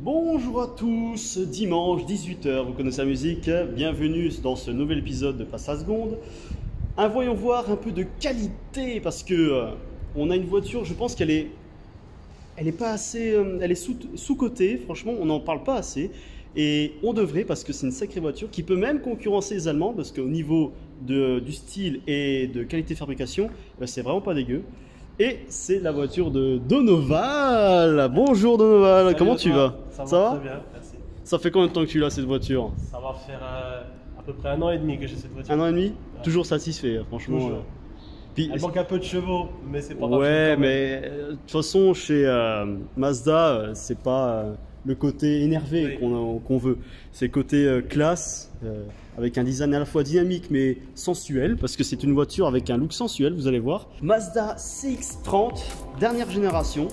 Bonjour à tous, dimanche 18 h, vous connaissez la musique, bienvenue dans ce nouvel épisode de Passe à seconde. Voyons voir un peu de qualité parce que on a une voiture, je pense qu'elle est pas assez, elle est sous-cotée, franchement on n'en parle pas assez et on devrait parce que c'est une sacrée voiture qui peut même concurrencer les Allemands parce qu'au niveau du style et de qualité de fabrication, c'est vraiment pas dégueu. Et c'est la voiture de Donoval. Bonjour Donoval, salut, comment tu vas? Ça va très bien, merci. Ça fait combien de temps que tu as cette voiture? Ça va faire à peu près 1 an et demi que j'ai cette voiture. 1 an et demi? Ouais. Toujours satisfait, franchement. Toujours. Puis, elle manque un peu de chevaux, mais c'est pas grave. Ouais, mais de toute façon, chez Mazda, c'est pas le côté énervé qu'on veut. C'est le côté classe, avec un design à la fois dynamique mais sensuel, parce que c'est une voiture avec un look sensuel, vous allez voir. Mazda CX-30, dernière génération.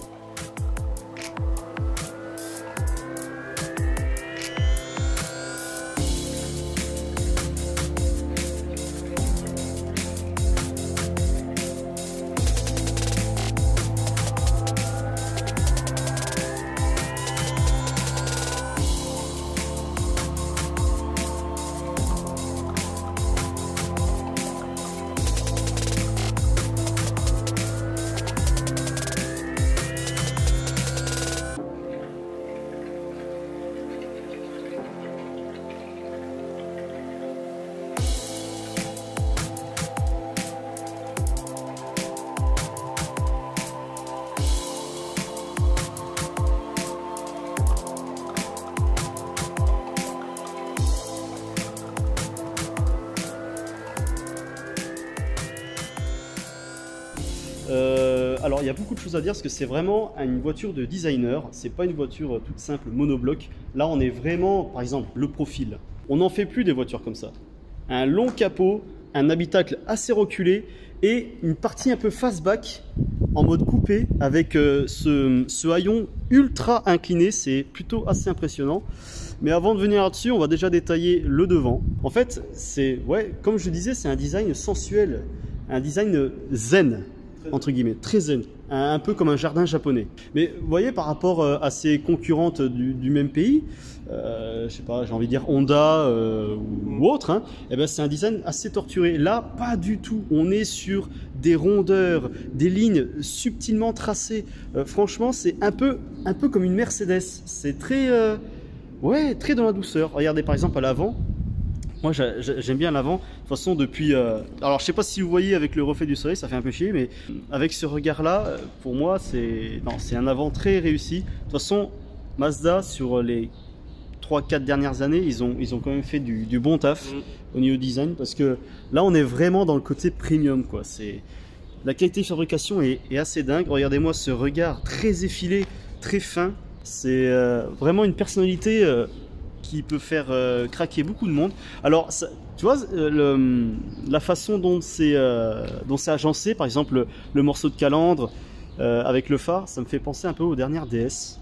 Alors il y a beaucoup de choses à dire parce que c'est vraiment une voiture de designer, c'est pas une voiture toute simple monobloc. Là on est vraiment, par exemple, le profil. On n'en fait plus des voitures comme ça. Un long capot, un habitacle assez reculé et une partie un peu fastback en mode coupé avec ce haillon ultra incliné, c'est plutôt assez impressionnant. Mais avant de venir là-dessus, on va déjà détailler le devant. En fait, c'est, comme je disais, c'est un design sensuel, un design zen. Entre guillemets, très zen, un peu comme un jardin japonais. Mais vous voyez, par rapport à ses concurrentes du même pays, je sais pas, j'ai envie de dire Honda ou autre, hein, eh ben c'est un design assez torturé. Là, pas du tout. On est sur des rondeurs, des lignes subtilement tracées. Franchement, c'est un peu comme une Mercedes. C'est très, très dans la douceur. Regardez par exemple à l'avant. Moi j'aime bien l'avant, de toute façon depuis... alors je sais pas si vous voyez avec le reflet du soleil, ça fait un peu chier, mais avec ce regard là, pour moi c'est un avant très réussi. De toute façon Mazda sur les 3-4 dernières années, ils ont quand même fait du bon taf au niveau design, parce que là on est vraiment dans le côté premium quoi. La qualité de fabrication est assez dingue, regardez-moi ce regard très effilé, très fin, c'est vraiment une personnalité... qui peut faire craquer beaucoup de monde. Alors, ça, tu vois, la façon dont c'est agencé, par exemple le morceau de calandre avec le phare, ça me fait penser un peu aux dernières DS.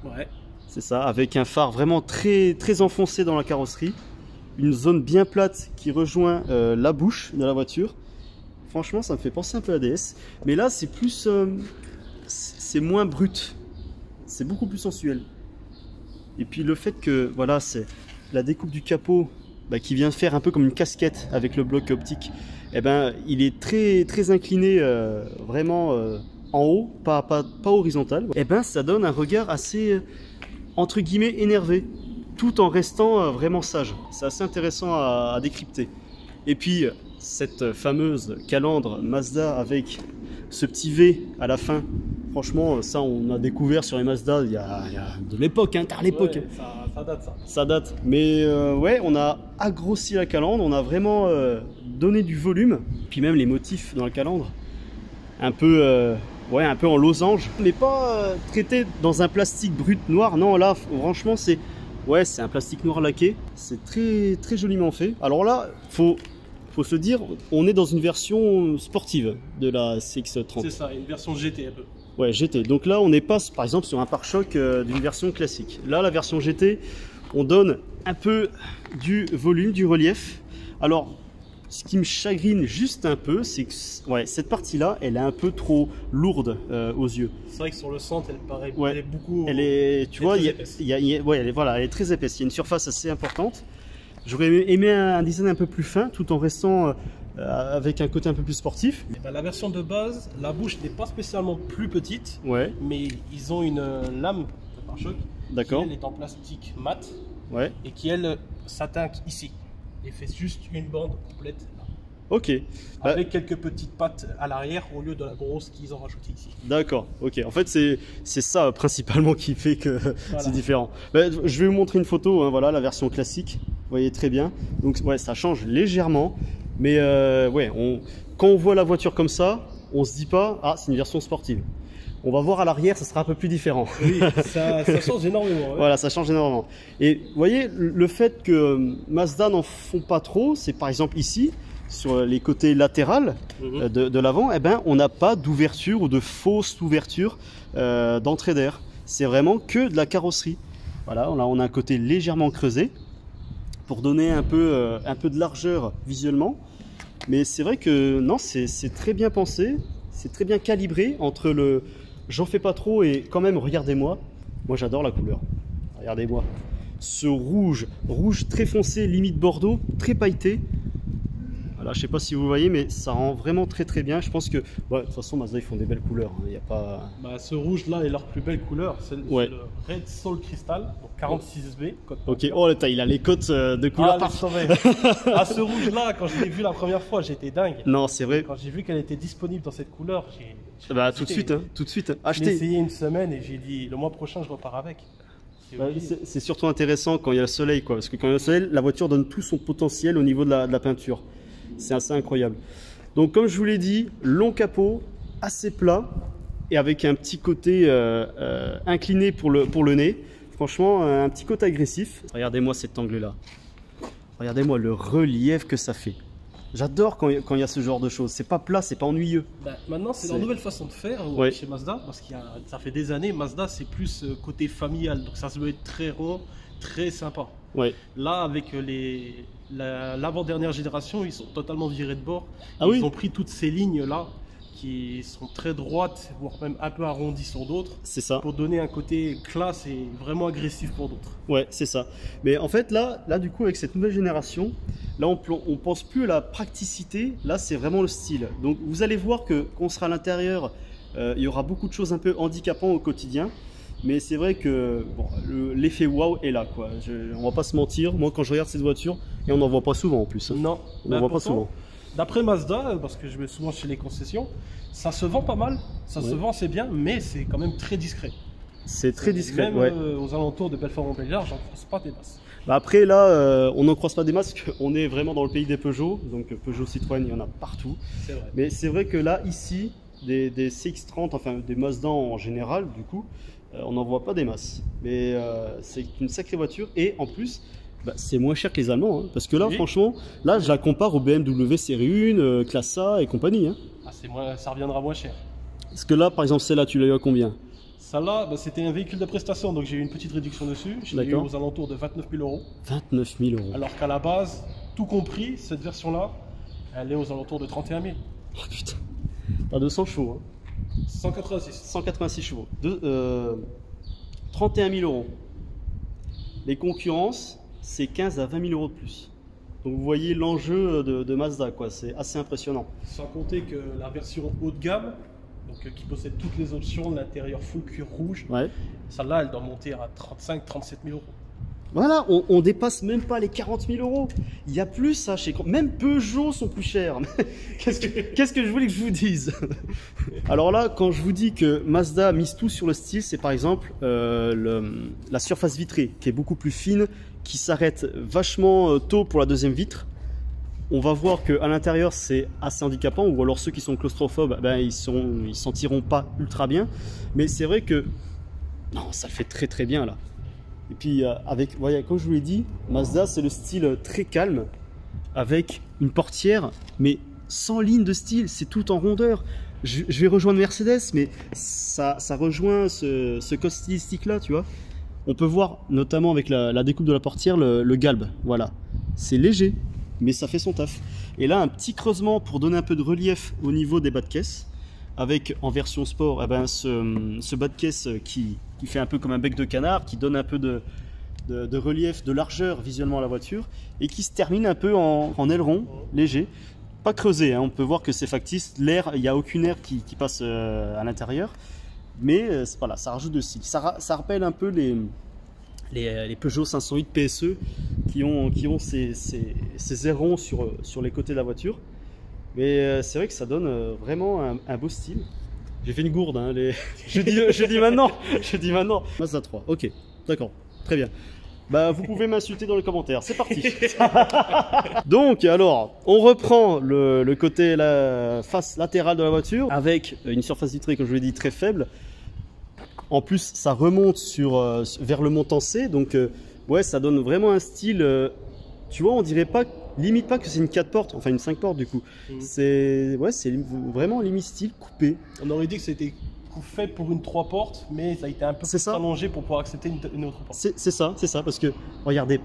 Ouais. C'est ça, avec un phare vraiment très, très enfoncé dans la carrosserie, une zone bien plate qui rejoint la bouche de la voiture. Franchement, ça me fait penser un peu à DS. Mais là, c'est plus... c'est moins brut. C'est beaucoup plus sensuel. Et puis le fait que voilà, c'est la découpe du capot qui vient faire un peu comme une casquette avec le bloc optique, eh ben, il est très, très incliné vraiment en haut, pas horizontal. Et ben, ça donne un regard assez, entre guillemets, énervé, tout en restant vraiment sage. C'est assez intéressant à décrypter. Et puis, cette fameuse calandre Mazda avec ce petit V à la fin, franchement, ça on a découvert sur les Mazda il y a de l'époque, hein, tard l'époque. Ouais, ça date ça. Ça date, mais on a agrossi la calandre, on a vraiment donné du volume, puis même les motifs dans la calandre, un peu en losange, mais pas traité dans un plastique brut noir. Non, là, franchement, c'est un plastique noir laqué, c'est très très joliment fait. Alors là, faut se dire, on est dans une version sportive de la CX-30. C'est ça, une version GT un peu. Ouais, GT. Donc là, on n'est pas, par exemple, sur un pare-choc d'une version classique. Là, la version GT, on donne un peu du volume, du relief. Alors, Ce qui me chagrine juste un peu, c'est que ouais, cette partie-là, elle est un peu trop lourde aux yeux. C'est vrai que sur le centre, elle paraît Ouais. elle est beaucoup. Elle est, tu vois, très épaisse. ouais, voilà, elle est très épaisse. Il y a une surface assez importante. J'aurais aimé un design un peu plus fin, tout en restant avec un côté un peu plus sportif. Eh ben, la version de base, la bouche n'est pas spécialement plus petite, Ouais, mais ils ont une lame de pare-choc d'accord. qui elle est en plastique mat Ouais, et qui elle s'attaque ici et fait juste une bande complète là. ok. Bah, Avec quelques petites pattes à l'arrière au lieu de la grosse qu'ils ont rajoutée ici. d'accord, ok. En fait, c'est ça principalement qui fait que Voilà. c'est différent. Bah, je vais vous montrer une photo, hein, voilà, la version classique. Vous voyez très bien. Donc, ouais, ça change légèrement. Mais ouais, quand on voit la voiture comme ça, on se dit pas, ah, c'est une version sportive. On va voir à l'arrière, ça sera un peu plus différent. Oui, ça change énormément. Ouais. Voilà, ça change énormément. Et vous voyez, le fait que Mazda n'en font pas trop, c'est par exemple ici, sur les côtés latérales de l'avant, eh ben, on n'a pas d'ouverture ou de fausse ouverture d'entrée d'air. C'est vraiment que de la carrosserie. Voilà, on a un côté légèrement creusé pour donner un peu de largeur visuellement. Mais c'est vrai que non, c'est très bien pensé, c'est très bien calibré entre le j'en fais pas trop et quand même, regardez-moi. Moi, j'adore la couleur. Regardez-moi. Ce rouge très foncé, limite bordeaux, très pailleté. Voilà, je sais pas si vous voyez, mais ça rend vraiment très très bien. Je pense que, ouais, de toute façon, Mazda, ils font des belles couleurs. Il y a pas... Bah, ce rouge là est leur plus belle couleur, c'est Ouais. le Red Soul Crystal, donc 46B. Code Ok, oh là, il a les cotes de couleurs partout. Ah, ce rouge là, quand je l'ai vu la première fois, j'étais dingue. Non, c'est vrai. Quand j'ai vu qu'elle était disponible dans cette couleur, j'ai Bah, tout de hésité. suite, hein, tout de suite. Je l'ai Achetez. essayé une semaine et j'ai dit le mois prochain je repars avec. C'est Bah, obligé. c'est surtout intéressant quand il y a le soleil, quoi. Parce que quand il y a le soleil, la voiture donne tout son potentiel au niveau de la peinture. C'est assez incroyable. Donc, comme je vous l'ai dit, long capot, assez plat et avec un petit côté incliné pour le nez. Franchement, un petit côté agressif. Regardez-moi cet angle-là. Regardez-moi le relief que ça fait. J'adore quand il y a ce genre de choses. C'est pas plat, c'est pas ennuyeux. Bah, maintenant, c'est leur C'est- nouvelle façon de faire Ouais. chez Mazda, parce qu'il y a, ça fait des années, Mazda c'est plus côté familial, donc ça se veut être très rond, très sympa. Ouais. Là, avec l'avant-dernière génération, ils sont totalement virés de bord. Ah Ils oui. ont pris toutes ces lignes-là, qui sont très droites, voire même un peu arrondies sur d'autres, C'est ça. pour donner un côté classe et vraiment agressif pour d'autres. Ouais, c'est ça. Mais en fait, là, du coup, avec cette nouvelle génération, là, on pense plus à la praticité. Là, c'est vraiment le style. Donc, vous allez voir que quand on sera à l'intérieur, il y aura beaucoup de choses un peu handicapantes au quotidien. Mais c'est vrai que bon, l'effet waouh est là, quoi. On va pas se mentir. Moi, quand je regarde cette voiture, et on n'en voit pas souvent en plus. Hein. Non, On n'en voit pas souvent. D'après Mazda, parce que je vais souvent chez les concessions, ça se vend pas mal, ça se Ouais. vend c'est bien, mais c'est quand même très discret. C'est très discret. Même Ouais. aux alentours de Belfort-Montbéliard, j'en croise pas des masses. Bah après, là, on n'en croise pas des masses. On est vraiment dans le pays des Peugeot. Donc, Peugeot, Citroën, il y en a partout. C'est vrai. Mais c'est vrai que là, ici, des CX-30, enfin des Mazda en général, du coup, on n'en voit pas des masses. Mais c'est une sacrée voiture. Et en plus, bah, c'est moins cher que les Allemands. Hein, parce que là, Oui. franchement, là, je la compare au BMW série 1, classe A et compagnie. Hein. Ah, ça reviendra moins cher. Parce que là, par exemple, celle-là, tu l'as eu à combien? Celle-là, bah, c'était un véhicule de prestation, donc j'ai eu une petite réduction dessus. Je l'ai eu D'accord. aux alentours de 29 000 euros. 29 000 euros. Alors qu'à la base, tout compris, cette version-là, elle est aux alentours de 31 000. Oh putain. T'as 200 chevaux. Hein. 186. 186 chevaux. 31 000 euros. Les concurrences, c'est 15 à 20 000 euros de plus. Donc vous voyez l'enjeu de Mazda, quoi. C'est assez impressionnant. Sans compter que la version haut de gamme, donc, qui possède toutes les options, l'intérieur full cuir rouge, Ouais. celle-là, elle doit monter à 35 000 à 37 000 euros. Voilà, on dépasse même pas les 40 000 euros. Il y a plus ça chez... Même Peugeot sont plus chers. Qu'est-ce que je voulais que je vous dise? Alors là, quand je vous dis que Mazda mise tout sur le style, c'est par exemple la surface vitrée qui est beaucoup plus fine, qui s'arrête vachement tôt pour la deuxième vitre. On va voir qu'à l'intérieur c'est assez handicapant, ou alors ceux qui sont claustrophobes, ben, ils sentiront pas ultra bien. Mais c'est vrai que non, ça le fait très très bien là. Et puis avec, voyez, comme je vous l'ai dit, Mazda c'est le style très calme, avec une portière, mais sans ligne de style, c'est tout en rondeur. Je vais rejoindre Mercedes, mais ça rejoint ce code stylistique là, tu vois. On peut voir notamment avec la découpe de la portière le galbe, voilà. C'est léger. mais ça fait son taf. Et là, un petit creusement pour donner un peu de relief au niveau des bas de caisse, avec en version sport, eh ben, ce bas de caisse qui fait un peu comme un bec de canard, qui donne un peu de relief, de largeur visuellement à la voiture, et qui se termine un peu en aileron léger. Pas creusé, hein, on peut voir que c'est factice, l'air, il n'y a aucune air qui passe à l'intérieur, mais voilà, ça rajoute de style. Ça rappelle un peu les Peugeot 508 PSE qui ont ces ailerons sur les côtés de la voiture. Mais c'est vrai que ça donne vraiment un beau style. J'ai fait une gourde, hein, je dis maintenant. Mazda 3, ok, d'accord, très bien. Bah, vous pouvez m'insulter dans les commentaires, c'est parti. Donc, alors, on reprend le côté, la face latérale de la voiture avec une surface vitrée, comme je l'ai dit, très faible. En plus, ça remonte vers le montant C, donc ouais, ça donne vraiment un style. Tu vois, on dirait pas, limite pas que c'est une 4 portes, enfin une 5 portes du coup. C'est vraiment limite style coupé. On aurait dit que c'était fait pour une 3 portes, mais ça a été un peu allongé pour pouvoir accepter une autre porte. C'est ça, parce que regardez,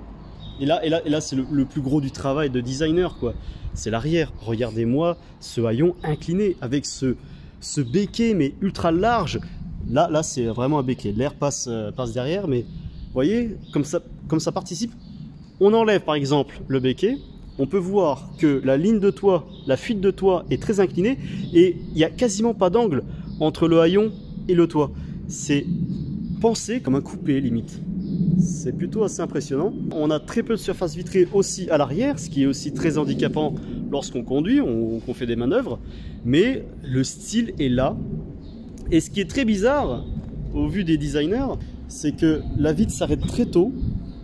et là c'est le plus gros du travail de designer, quoi. C'est l'arrière. Regardez-moi ce haillon incliné avec ce béquet mais ultra large. Là c'est vraiment un béquet. L'air passe derrière, mais vous voyez, comme ça participe. On enlève par exemple le béquet. On peut voir que la ligne de toit, la fuite de toit est très inclinée et il n'y a quasiment pas d'angle entre le haillon et le toit. C'est pensé comme un coupé limite. C'est plutôt assez impressionnant. On a très peu de surface vitrée aussi à l'arrière, ce qui est aussi très handicapant lorsqu'on conduit, qu'on fait des manœuvres. Mais le style est là. Et ce qui est très bizarre, au vu des designers, c'est que la vitre s'arrête très tôt.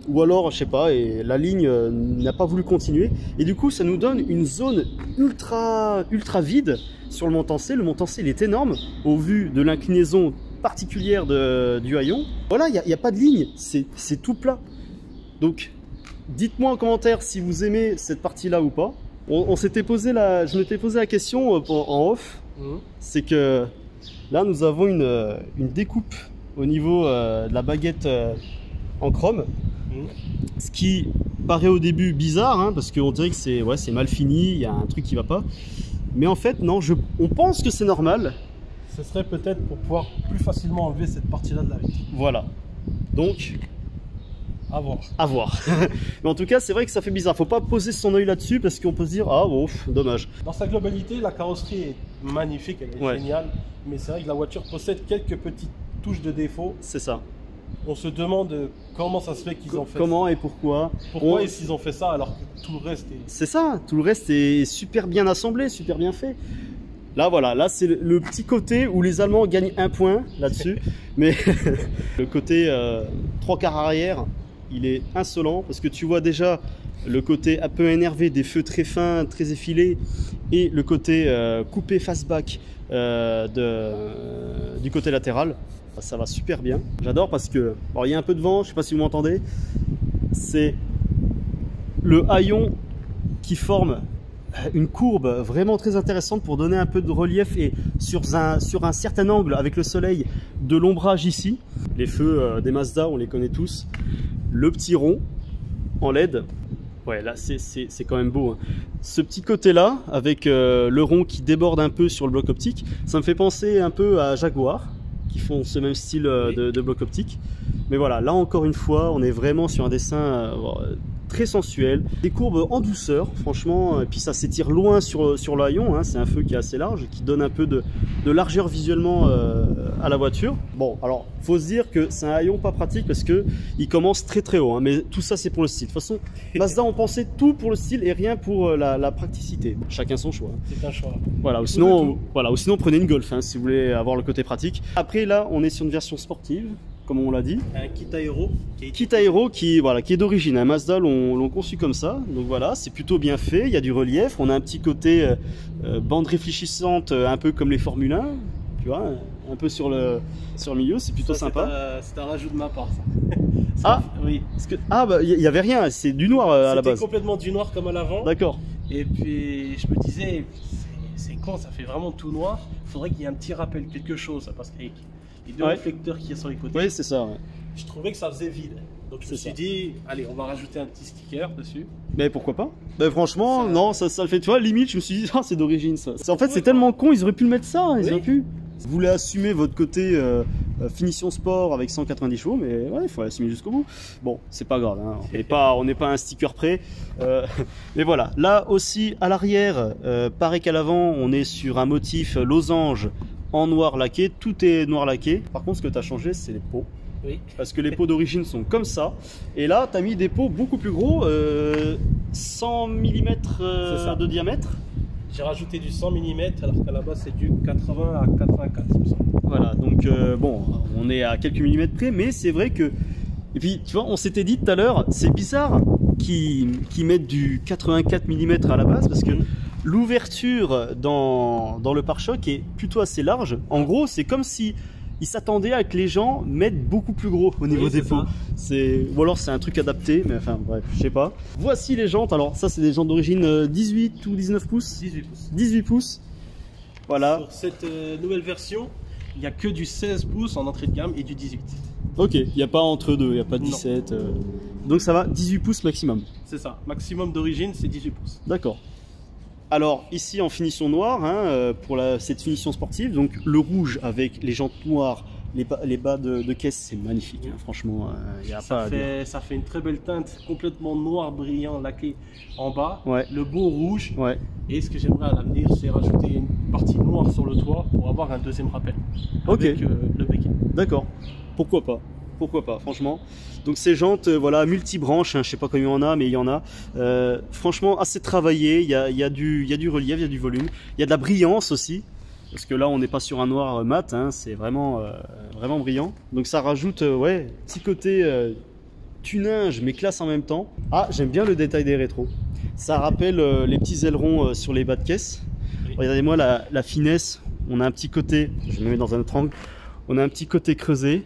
Ou alors, je sais pas, et la ligne n'a pas voulu continuer. Et du coup, ça nous donne une zone ultra vide sur le montant C. Le montant C, il est énorme au vu de l'inclinaison particulière du haillon. Voilà, il n'y a pas de ligne, c'est tout plat. Donc, dites-moi en commentaire si vous aimez cette partie-là ou pas. Je m'étais posé la question en off. C'est que là, nous avons une découpe au niveau de la baguette en chrome. Ce qui paraît au début bizarre, hein, parce qu'on dirait que c'est mal fini, il y a un truc qui va pas. Mais en fait, non, on pense que c'est normal. Ce serait peut-être pour pouvoir plus facilement enlever cette partie-là de la vitre. Voilà. Donc, à voir. Mais en tout cas, c'est vrai que ça fait bizarre. Faut pas poser son œil là-dessus parce qu'on peut se dire, ah, ouf, dommage. Dans sa globalité, la carrosserie est magnifique, elle est géniale. Mais c'est vrai que la voiture possède quelques petites touches de défaut. C'est ça. On se demande comment ça se fait qu'ils ont fait comment ça. Et pourquoi. Pourquoi est-ce qu'ils ont fait ça alors que tout le reste est... C'est ça, tout le reste est super bien assemblé, super bien fait. Là voilà, là c'est le petit côté où les Allemands gagnent un point là-dessus. Mais le côté 3/4 arrière, il est insolent parce que tu vois déjà le côté un peu énervé des feux très fins, très effilés et le côté coupé fastback du côté latéral. Ça va super bien. J'adore parce que, alors il y a un peu de vent, je sais pas si vous m'entendez. C'est le haillon qui forme une courbe vraiment très intéressante pour donner un peu de relief et sur un certain angle avec le soleil de l'ombrage ici. Les feux des Mazda, on les connaît tous. Le petit rond en LED. Ouais, là c'est quand même beau, hein. Ce petit côté là avec le rond qui déborde un peu sur le bloc optique, ça me fait penser un peu à Jaguar, qui font ce même style de bloc optique. Mais voilà, là encore une fois, on est vraiment sur un dessin très sensuel. Des courbes en douceur, franchement, et puis ça s'étire loin sur le haillon, hein. C'est un feu qui est assez large, qui donne un peu de largeur visuellement à la voiture. Bon, alors, faut se dire que c'est un haillon pas pratique parce que il commence très haut, hein, mais tout ça c'est pour le style. De toute façon, Mazda on pensait tout pour le style et rien pour la praticité. Chacun son choix. C'est un choix. Voilà, ou sinon prenez une Golf, hein, si vous voulez avoir le côté pratique. Après là, on est sur une version sportive, comme on l'a dit. Un kit aéro. Kit aéro qui est d'origine. Un Mazda l'ont conçu comme ça. Donc voilà, c'est plutôt bien fait. Il y a du relief. On a un petit côté bande réfléchissante, un peu comme les Formule 1. Tu vois, un peu sur le milieu. C'est plutôt sympa. C'est un rajout de ma part, ça. Oui. Il n'y avait rien. C'est du noir à la base. C'était complètement du noir comme à l'avant. D'accord. Et puis je me disais, c'est con, ça fait vraiment tout noir. Il faudrait qu'il y ait un petit rappel, quelque chose, parce que les deux réflecteurs qui sont sur les côtés. Oui, c'est ça. Ouais. Je trouvais que ça faisait vide. Donc je me suis dit, allez, on va rajouter un petit sticker dessus. Mais pourquoi pas? Bah, franchement, non, ça le fait. Tu vois, limite, je me suis dit, ah, c'est d'origine ça. En fait, c'est tellement con, ils auraient pu le mettre ça, ils auraient pu. Vous voulez assumer votre côté finition sport avec 190 chevaux, mais ouais, il faut l'assumer jusqu'au bout. Bon, c'est pas grave, hein. On n'est pas un sticker prêt. Mais voilà, là aussi, à l'arrière, pareil qu'à l'avant, on est sur un motif losange en noir laqué. Tout est noir laqué. Par contre, ce que tu as changé, c'est les pots. Oui. Parce que les pots d'origine sont comme ça. Et là, tu as mis des pots beaucoup plus gros, 100 mm de diamètre. J'ai rajouté du 100 mm alors qu'à la base c'est du 80 à 84, il me semble. Voilà, donc bon, on est à quelques millimètres près, mais c'est vrai que... Et puis, tu vois, on s'était dit tout à l'heure, c'est bizarre qu'ils mettent du 84 mm à la base, parce que l'ouverture dans le pare-choc est plutôt assez large. En gros, c'est comme si ils s'attendaient à que les gens mettent beaucoup plus gros au niveau des pots. Ou alors c'est un truc adapté, mais enfin bref, je sais pas. Voici les jantes. Alors ça, c'est des jantes d'origine 18 ou 19 pouces 18 pouces. 18 pouces. Voilà. Sur cette nouvelle version, il n'y a que du 16 pouces en entrée de gamme et du 18. Ok, il n'y a pas entre deux, il n'y a pas 17. Donc ça va, 18 pouces maximum. C'est ça, maximum d'origine c'est 18 pouces. D'accord. Alors ici en finition noire, hein, pour cette finition sportive, donc le rouge avec les jantes noires, les bas de caisse, c'est magnifique, hein, franchement, y a pas à dire. Ça fait une très belle teinte, complètement noir brillant, laqué en bas, Ouais. le beau rouge, Ouais. et ce que j'aimerais à l'avenir c'est rajouter une partie noire sur le toit pour avoir un deuxième rappel Ok. avec le béquet. D'accord, pourquoi pas, franchement. Donc ces jantes, voilà, multi-branches, hein, je sais pas combien il y en a, mais il y en a. Franchement, assez travaillé, il y a du relief, il y a du volume, il y a de la brillance aussi, parce que là on n'est pas sur un noir mat, hein, c'est vraiment brillant. Donc ça rajoute, ouais, petit côté tunage, mais classe en même temps. Ah, j'aime bien le détail des rétros. Ça rappelle les petits ailerons sur les bas de caisse. Oui. Regardez-moi la finesse, on a un petit côté, je me mets dans un autre angle, on a un petit côté creusé.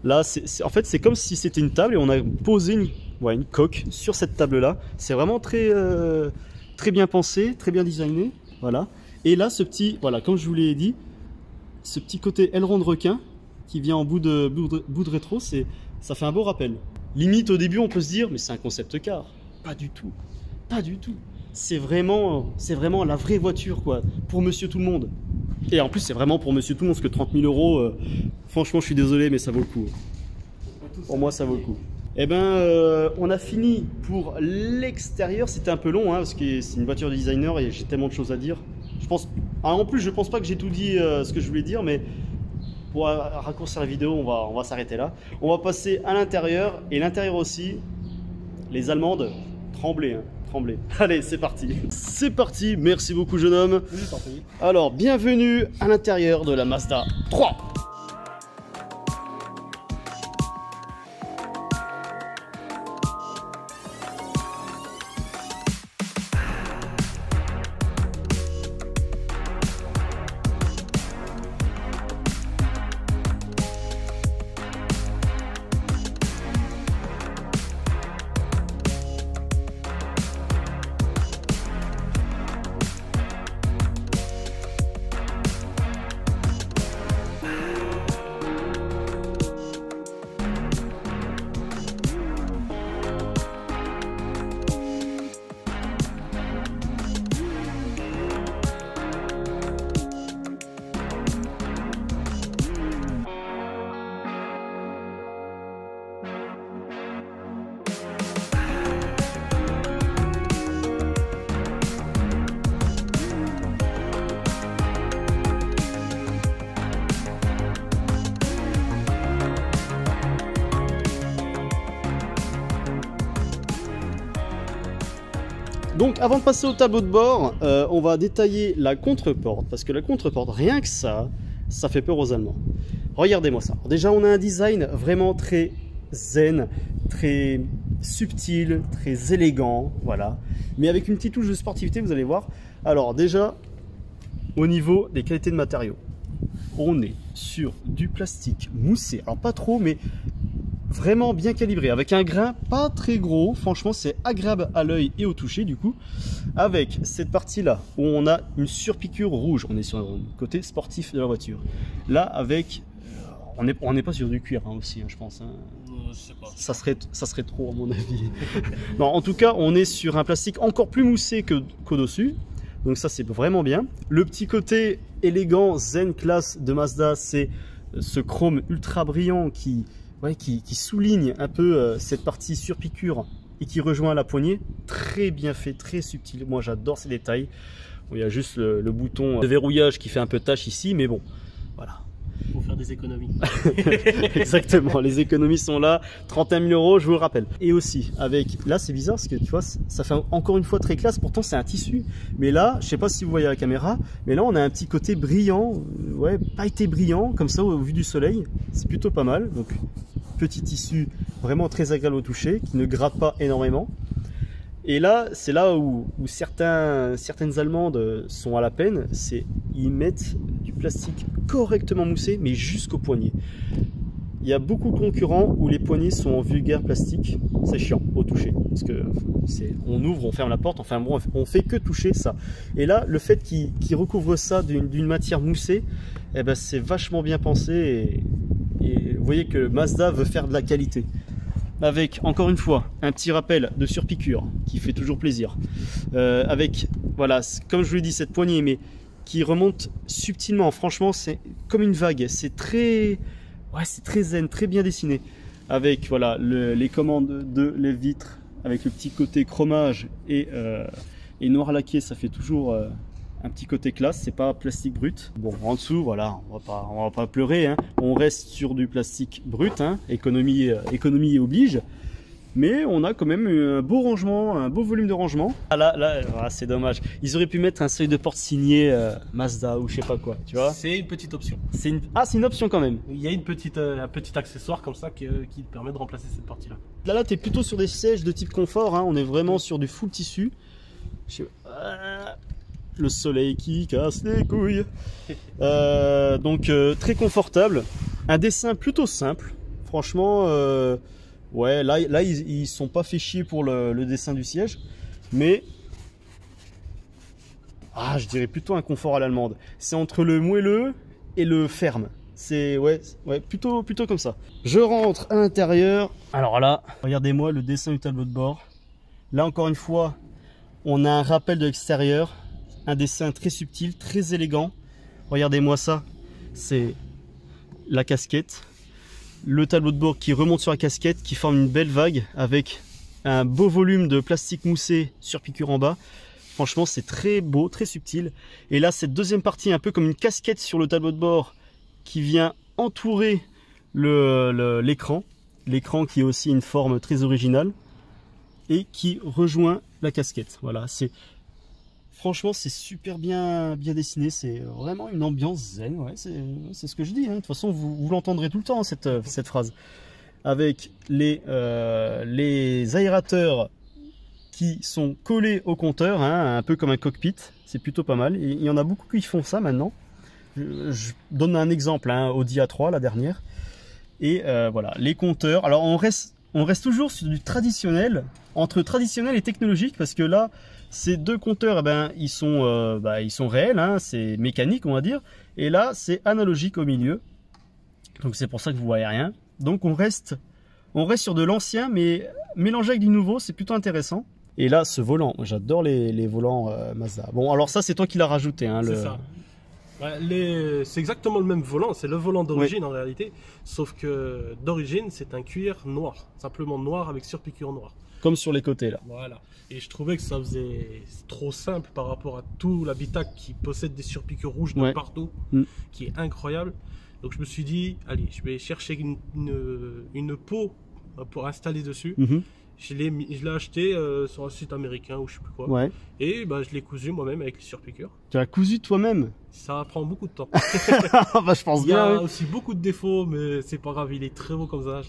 Là, en fait, c'est comme si c'était une table et on a posé une coque sur cette table-là. C'est vraiment très bien pensé, très bien designé. Voilà. Et là, voilà, comme je vous l'ai dit, ce petit côté aileron de requin qui vient en bout de rétro, ça fait un beau rappel. Limite, au début, on peut se dire, mais c'est un concept car. Pas du tout. Pas du tout. C'est vraiment la vraie voiture, quoi, pour Monsieur Tout le Monde. Et en plus, c'est vraiment pour Monsieur Tout le Monde, parce que 30 000 €, franchement, je suis désolé, mais ça vaut le coup. Pour moi, ça vaut le coup. Eh ben, on a fini pour l'extérieur. C'était un peu long, hein, parce que c'est une voiture de designer et j'ai tellement de choses à dire. En plus, je pense pas que j'ai tout dit ce que je voulais dire, mais pour raccourcir la vidéo, on va s'arrêter là. On va passer à l'intérieur, et l'intérieur aussi, les Allemandes, tremblez, hein. Trembler. Allez, c'est parti. C'est parti, merci beaucoup jeune homme. Alors, bienvenue à l'intérieur de la Mazda 3. Donc avant de passer au tableau de bord, on va détailler la contreporte, parce que la contreporte, rien que ça fait peur aux Allemands. Regardez-moi ça. Alors déjà, on a un design vraiment très zen, très subtil, très élégant, voilà. Mais avec une petite touche de sportivité, vous allez voir. Alors déjà, au niveau des qualités de matériaux, on est sur du plastique moussé. Alors pas trop, mais vraiment bien calibré, avec un grain pas très gros. Franchement, c'est agréable à l'œil et au toucher du coup. Avec cette partie là où on a une surpiqûre rouge, on est sur le côté sportif de la voiture. Là, avec on n'est pas sur du cuir hein, aussi, hein, je pense. Hein. Je sais pas. Ça serait trop à mon avis. Non, en tout cas, on est sur un plastique encore plus moussé qu'au-dessus. Donc ça, c'est vraiment bien. Le petit côté élégant, zen class de Mazda, c'est ce chrome ultra brillant qui souligne un peu cette partie surpiqûre et qui rejoint la poignée. Très bien fait, très subtil. Moi, j'adore ces détails. Bon, il y a juste le bouton de verrouillage qui fait un peu tâche ici, mais bon, voilà. Pour faire des économies. Exactement, les économies sont là, 31 000 €, je vous le rappelle. Et aussi, avec, là c'est bizarre parce que tu vois, ça fait encore une fois très classe, pourtant c'est un tissu. Mais là, je sais pas si vous voyez à la caméra, mais là on a un petit côté brillant, ouais, pailleté brillant, comme ça au vu du soleil, c'est plutôt pas mal. Donc, petit tissu vraiment très agréable au toucher, qui ne gratte pas énormément. Et là, c'est là où certaines Allemandes sont à la peine, c'est ils mettent du plastique correctement moussé, mais jusqu'au poignet. Il y a beaucoup de concurrents où les poignets sont en vulgaire plastique, c'est chiant au toucher, parce que on ouvre, on ferme la porte, enfin bon, on fait que toucher ça. Et là, le fait qu'ils recouvrent ça d'une matière moussée, eh ben, c'est vachement bien pensé et vous voyez que Mazda veut faire de la qualité. Avec, encore une fois, un petit rappel de surpiqûre qui fait toujours plaisir. Avec, voilà, comme je vous l'ai dit, cette poignée, mais qui remonte subtilement. Franchement, c'est comme une vague. C'est très zen, très bien dessiné. Avec, voilà, les commandes de les vitres, avec le petit côté chromage et noir laqué, ça fait toujours un petit côté classe, c'est pas plastique brut. Bon, en dessous, voilà, on va pas pleurer, hein. On reste sur du plastique brut, hein. Économie oblige, mais on a quand même un beau rangement, un beau volume de rangement. Ah là, c'est dommage. Ils auraient pu mettre un seuil de porte signé Mazda ou je sais pas quoi, tu vois. C'est une petite option. C'est une option quand même. Il y a un petit accessoire comme ça qui permet de remplacer cette partie-là. Là, tu es plutôt sur des sièges de type confort, hein. On est vraiment sur du full tissu. Le soleil qui casse les couilles. Donc très confortable, un dessin plutôt simple, franchement. Ouais, là ils sont pas fait chier pour le dessin du siège, mais je dirais plutôt un confort à l'allemande. C'est entre le moelleux et le ferme. C'est ouais, plutôt comme ça. Je rentre à l'intérieur. Alors là, regardez-moi le dessin du tableau de bord. Là encore une fois, on a un rappel de l'extérieur. Un dessin très subtil, très élégant. Regardez-moi ça, c'est la casquette. Le tableau de bord qui remonte sur la casquette, qui forme une belle vague avec un beau volume de plastique moussé sur piqûre en bas. Franchement, c'est très beau, très subtil. Et là, cette deuxième partie, un peu comme une casquette sur le tableau de bord qui vient entourer l'écran. L'écran qui est aussi une forme très originale et qui rejoint la casquette. Voilà, franchement, c'est super bien dessiné, c'est vraiment une ambiance zen, ouais, c'est ce que je dis, hein. De toute façon, vous l'entendrez tout le temps, cette phrase. Avec les aérateurs qui sont collés au compteur, hein, un peu comme un cockpit, c'est plutôt pas mal. Et il y en a beaucoup qui font ça maintenant. Je donne un exemple, hein, Audi A3, la dernière. Et voilà, les compteurs. Alors, on reste toujours sur du traditionnel, entre traditionnel et technologique, parce que là, ces deux compteurs, eh ben, ils sont réels, hein, c'est mécanique on va dire, et là c'est analogique au milieu, donc c'est pour ça que vous voyez rien. Donc on reste sur de l'ancien, mais mélangé avec du nouveau, c'est plutôt intéressant. Et là, ce volant, j'adore les volants Mazda. Bon, alors ça c'est toi qui l'as rajouté, hein, c'est ça. Ouais, c'est exactement le même volant, c'est le volant d'origine en réalité, sauf que d'origine c'est un cuir noir, simplement noir avec surpiqûre noire. Comme sur les côtés là. Voilà. Et je trouvais que ça faisait trop simple par rapport à tout l'habitacle qui possède des surpiqûres rouges de partout, qui est incroyable. Donc je me suis dit, allez, je vais chercher une peau pour installer dessus. Je l'ai acheté sur un site américain ou je sais plus quoi. Ouais. Et bah, je l'ai cousu moi-même avec les surpiqûres. Tu l'as cousu toi-même? Ça prend beaucoup de temps. Bah, je pense bien. Il y a aussi beaucoup de défauts, mais c'est pas grave, il est très beau comme ça.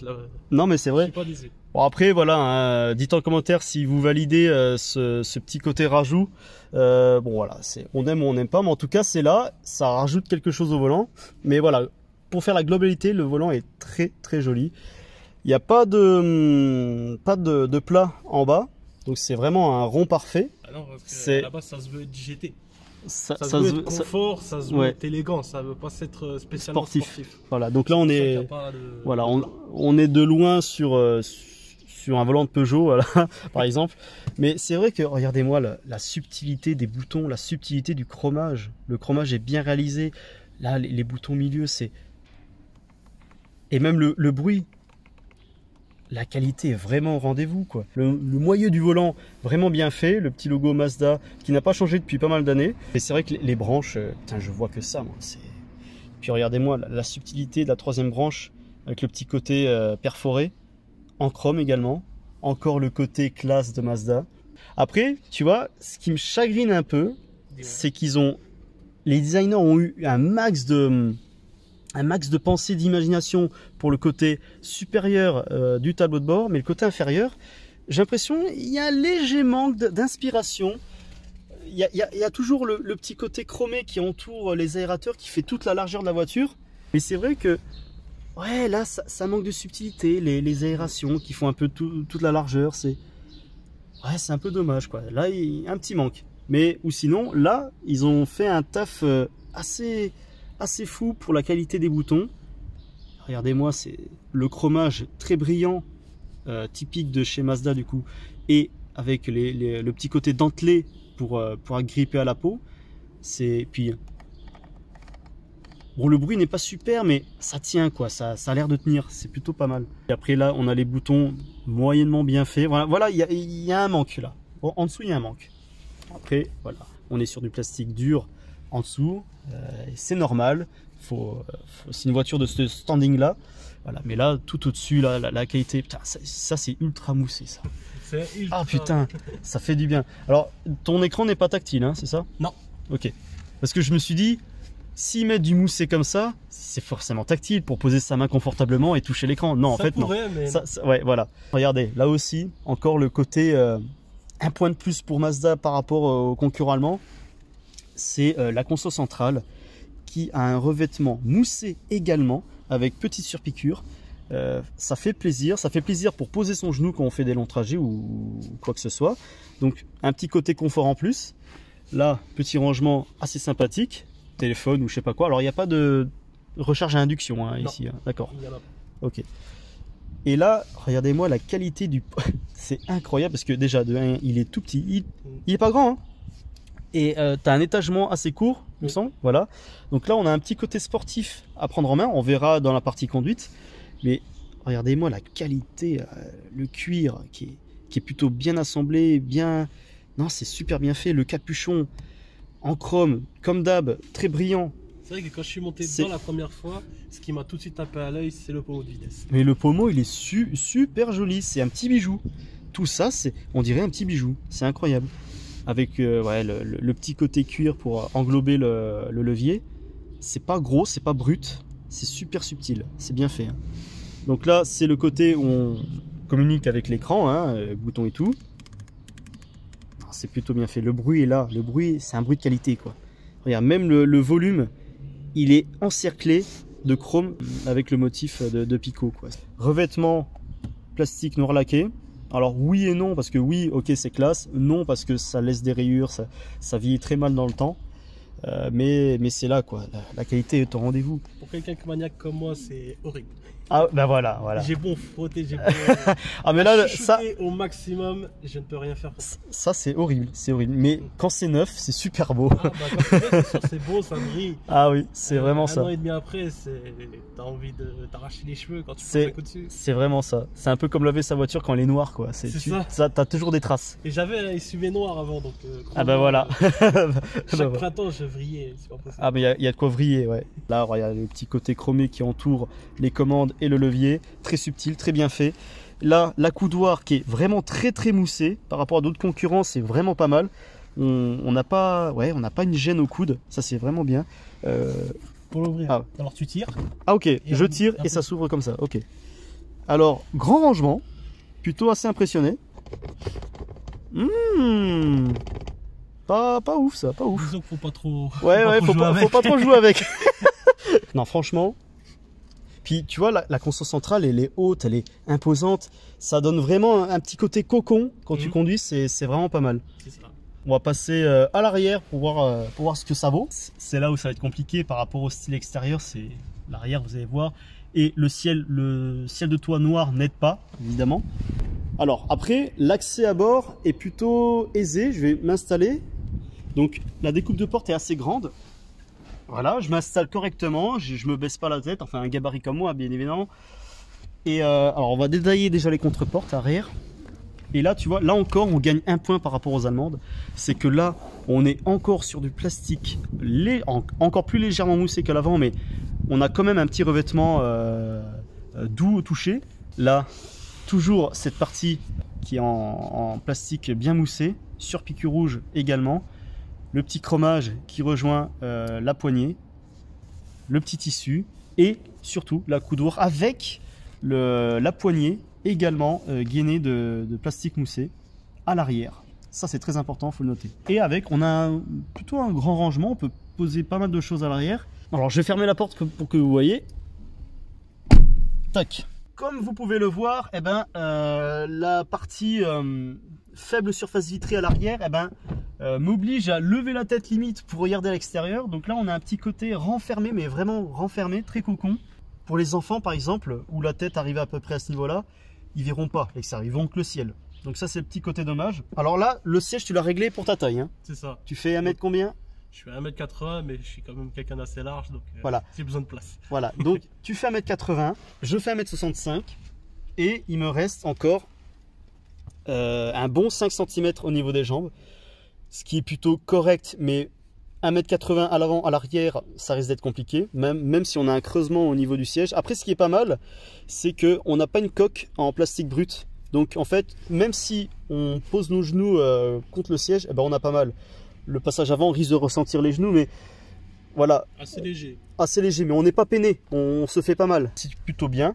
Non, mais c'est vrai. Je suis pas déçu. Bon, après, voilà, hein, dites en commentaire si vous validez ce petit côté rajout. Bon, voilà, on aime ou on n'aime pas, mais en tout cas, c'est là, ça rajoute quelque chose au volant. Mais voilà, pour faire la globalité, le volant est très très joli. Il n'y a pas de plat en bas, donc c'est vraiment un rond parfait. Ah non, parce que là-bas, ça se veut être GT. Ça se veut être confort, ça se veut être élégant, ça veut pas être spécialement sportif. Voilà, donc là on est, voilà, on est de loin sur un volant de Peugeot, voilà, par exemple. Mais c'est vrai que, regardez-moi, la subtilité des boutons, la subtilité du chromage. Le chromage est bien réalisé. Là, les boutons milieu, c'est... Et même le bruit. La qualité est vraiment au rendez-vous, quoi. Le moyeu du volant, vraiment bien fait. Le petit logo Mazda, qui n'a pas changé depuis pas mal d'années. Et c'est vrai que les branches, putain, je vois que ça, moi. Puis regardez-moi, la subtilité de la troisième branche, avec le petit côté perforé. En chrome également, encore le côté classe de Mazda. Après, tu vois, ce qui me chagrine un peu, c'est les designers ont eu un max de pensée, d'imagination pour le côté supérieur du tableau de bord, mais le côté inférieur, j'ai l'impression il y a un léger manque d'inspiration. Il y a toujours le petit côté chromé qui entoure les aérateurs, qui fait toute la largeur de la voiture. Mais c'est vrai que ouais, là, ça manque de subtilité, les aérations qui font un peu toute la largeur, c'est un peu dommage, quoi. Là, il y a un petit manque. Mais, ou sinon, là, ils ont fait un taf assez fou pour la qualité des boutons. Regardez-moi, c'est le chromage très brillant, typique de chez Mazda, du coup, et avec le petit côté dentelé pour agripper à la peau. Puis bon, le bruit n'est pas super, mais ça tient, quoi. Ça a l'air de tenir. C'est plutôt pas mal. Et après, là, on a les boutons moyennement bien faits. Voilà, il y a un manque, là. Bon, en dessous, il y a un manque. Après, voilà. On est sur du plastique dur en dessous. C'est normal. C'est une voiture de ce standing-là. Voilà. Mais là, tout au-dessus, la qualité... Putain, ça c'est ultra moussé, ça. Ah, putain, ça fait du bien. Alors, ton écran n'est pas tactile, hein, c'est ça? Non. Ok. Parce que je me suis dit... S'ils mettent du moussé comme ça, c'est forcément tactile pour poser sa main confortablement et toucher l'écran. Non, en fait, non. Mais... ouais, voilà. Regardez, là aussi, encore le côté un point de plus pour Mazda par rapport aux concurrents allemands, c'est la console centrale qui a un revêtement moussé également avec petite surpiqûre. Ça fait plaisir pour poser son genou quand on fait des longs trajets ou quoi que ce soit. Donc, un petit côté confort en plus. Là, petit rangement assez sympathique. Téléphone ou je sais pas quoi. Alors il n'y a pas de recharge à induction hein, ici, hein. D'accord. Ok. Et là, regardez-moi la qualité du... C'est incroyable parce que déjà de 1, il est tout petit, il est pas grand. Hein. Et tu as un étagement assez court, il me semble. Voilà. Donc là, on a un petit côté sportif à prendre en main. On verra dans la partie conduite. Mais regardez-moi la qualité, le cuir qui est plutôt bien assemblé, bien... Non, c'est super bien fait. Le capuchon en chrome, comme d'hab, très brillant. C'est vrai que quand je suis monté dedans la première fois, ce qui m'a tout de suite tapé à l'œil, c'est le pommeau de vitesse. Mais le pommeau, il est super joli, c'est un petit bijou. Tout ça, on dirait un petit bijou, c'est incroyable. Avec ouais, le petit côté cuir pour englober le levier. C'est pas gros, c'est pas brut, c'est super subtil, c'est bien fait. Hein. Donc là, c'est le côté où on communique avec l'écran, hein, bouton et tout. C'est plutôt bien fait. Le bruit est là. Le bruit, c'est un bruit de qualité, quoi. Regarde, même le volume, il est encerclé de chrome avec le motif de Pico, quoi. Revêtement plastique noir laqué. Alors oui et non, parce que oui, ok, c'est classe. Non, parce que ça laisse des rayures, ça vieillit très mal dans le temps. Mais c'est là, quoi. La qualité est au rendez-vous. Pour quelqu'un maniaque comme moi, c'est horrible. Ah ben voilà. J'ai beau frotter, j'ai beau ah mais là ça au maximum, je ne peux rien faire. Ça c'est horrible, mais quand c'est neuf, c'est super beau. Ah, bah, quand c'est beau, ça brille. Ah oui, c'est vraiment ça. Un an et demi après, t'as envie de t'arracher les cheveux quand tu passes un coup dessus. C'est vraiment ça. C'est un peu comme laver sa voiture quand elle est noire, quoi. Ça, t'as toujours des traces. Et j'avais un SUV noir avant, donc. Ah bah voilà. Chaque printemps, je vrillais. C'est pas possible. Ah mais il y a de quoi vriller, ouais. Là, il y a le petit côté chromé qui entoure les commandes et le levier, très subtil, très bien fait. Là, la coudoir qui est vraiment très moussée par rapport à d'autres concurrents, c'est vraiment pas mal. On n'a pas une gêne au coude, ça c'est vraiment bien. Pour l'ouvrir, alors tu tires. Ah ok, je tire et ça s'ouvre comme ça, ok. Alors, grand rangement, plutôt assez impressionné. Pas ouf ça, pas ouf. Disons qu'il faut pas trop... faut pas trop jouer avec. Non, franchement... Puis tu vois, la console centrale, elle est haute, elle est imposante. Ça donne vraiment un petit côté cocon quand tu conduis, c'est vraiment pas mal. C'est ça. On va passer à l'arrière pour voir ce que ça vaut. C'est là où ça va être compliqué par rapport au style extérieur. C'est l'arrière, vous allez voir. Et le ciel de toit noir n'aide pas, évidemment. Alors après, l'accès à bord est plutôt aisé. Je vais m'installer. Donc la découpe de porte est assez grande. Voilà, je m'installe correctement. Je me baisse pas la tête. Enfin, un gabarit comme moi, bien évidemment. Et alors on va détailler déjà les contre-portes arrière. Et là, tu vois, là encore, on gagne un point par rapport aux allemandes. C'est que là, on est encore sur du plastique encore plus légèrement moussé qu'à l'avant, mais on a quand même un petit revêtement doux au toucher. Là, toujours cette partie qui est en plastique bien moussé, sur piqûre rouge également. Le petit chromage qui rejoint la poignée, le petit tissu et surtout la coudoir avec la poignée également gainée de plastique moussé à l'arrière. Ça c'est très important, il faut le noter. Et avec, on a plutôt un grand rangement, on peut poser pas mal de choses à l'arrière. Alors je vais fermer la porte pour que vous voyez. Tac. Comme vous pouvez le voir, eh ben, la partie faible surface vitrée à l'arrière m'oblige à lever la tête limite pour regarder à l'extérieur. Donc là on a un petit côté renfermé, mais vraiment renfermé, très cocon. Pour les enfants par exemple, où la tête arrive à peu près à ce niveau-là, ils verront pas l'extérieur, ils verront que le ciel. Donc ça c'est le petit côté dommage. Alors là, le siège tu l'as réglé pour ta taille. Hein. C'est ça. Tu fais 1 mètre combien? Je fais 1m80, mais je suis quand même quelqu'un d'assez large, donc voilà. J'ai besoin de place. Voilà, donc tu fais 1m80, je fais 1m65, et il me reste encore un bon 5 cm au niveau des jambes, ce qui est plutôt correct, mais 1m80 à l'avant, à l'arrière, ça risque d'être compliqué, même si on a un creusement au niveau du siège. Après, ce qui est pas mal, c'est qu'on n'a pas une coque en plastique brut. Donc en fait, même si on pose nos genoux contre le siège, eh ben, on a pas mal. Le passage avant, on risque de ressentir les genoux, mais voilà. Assez léger. Assez léger, mais on n'est pas peiné, on se fait pas mal. C'est plutôt bien.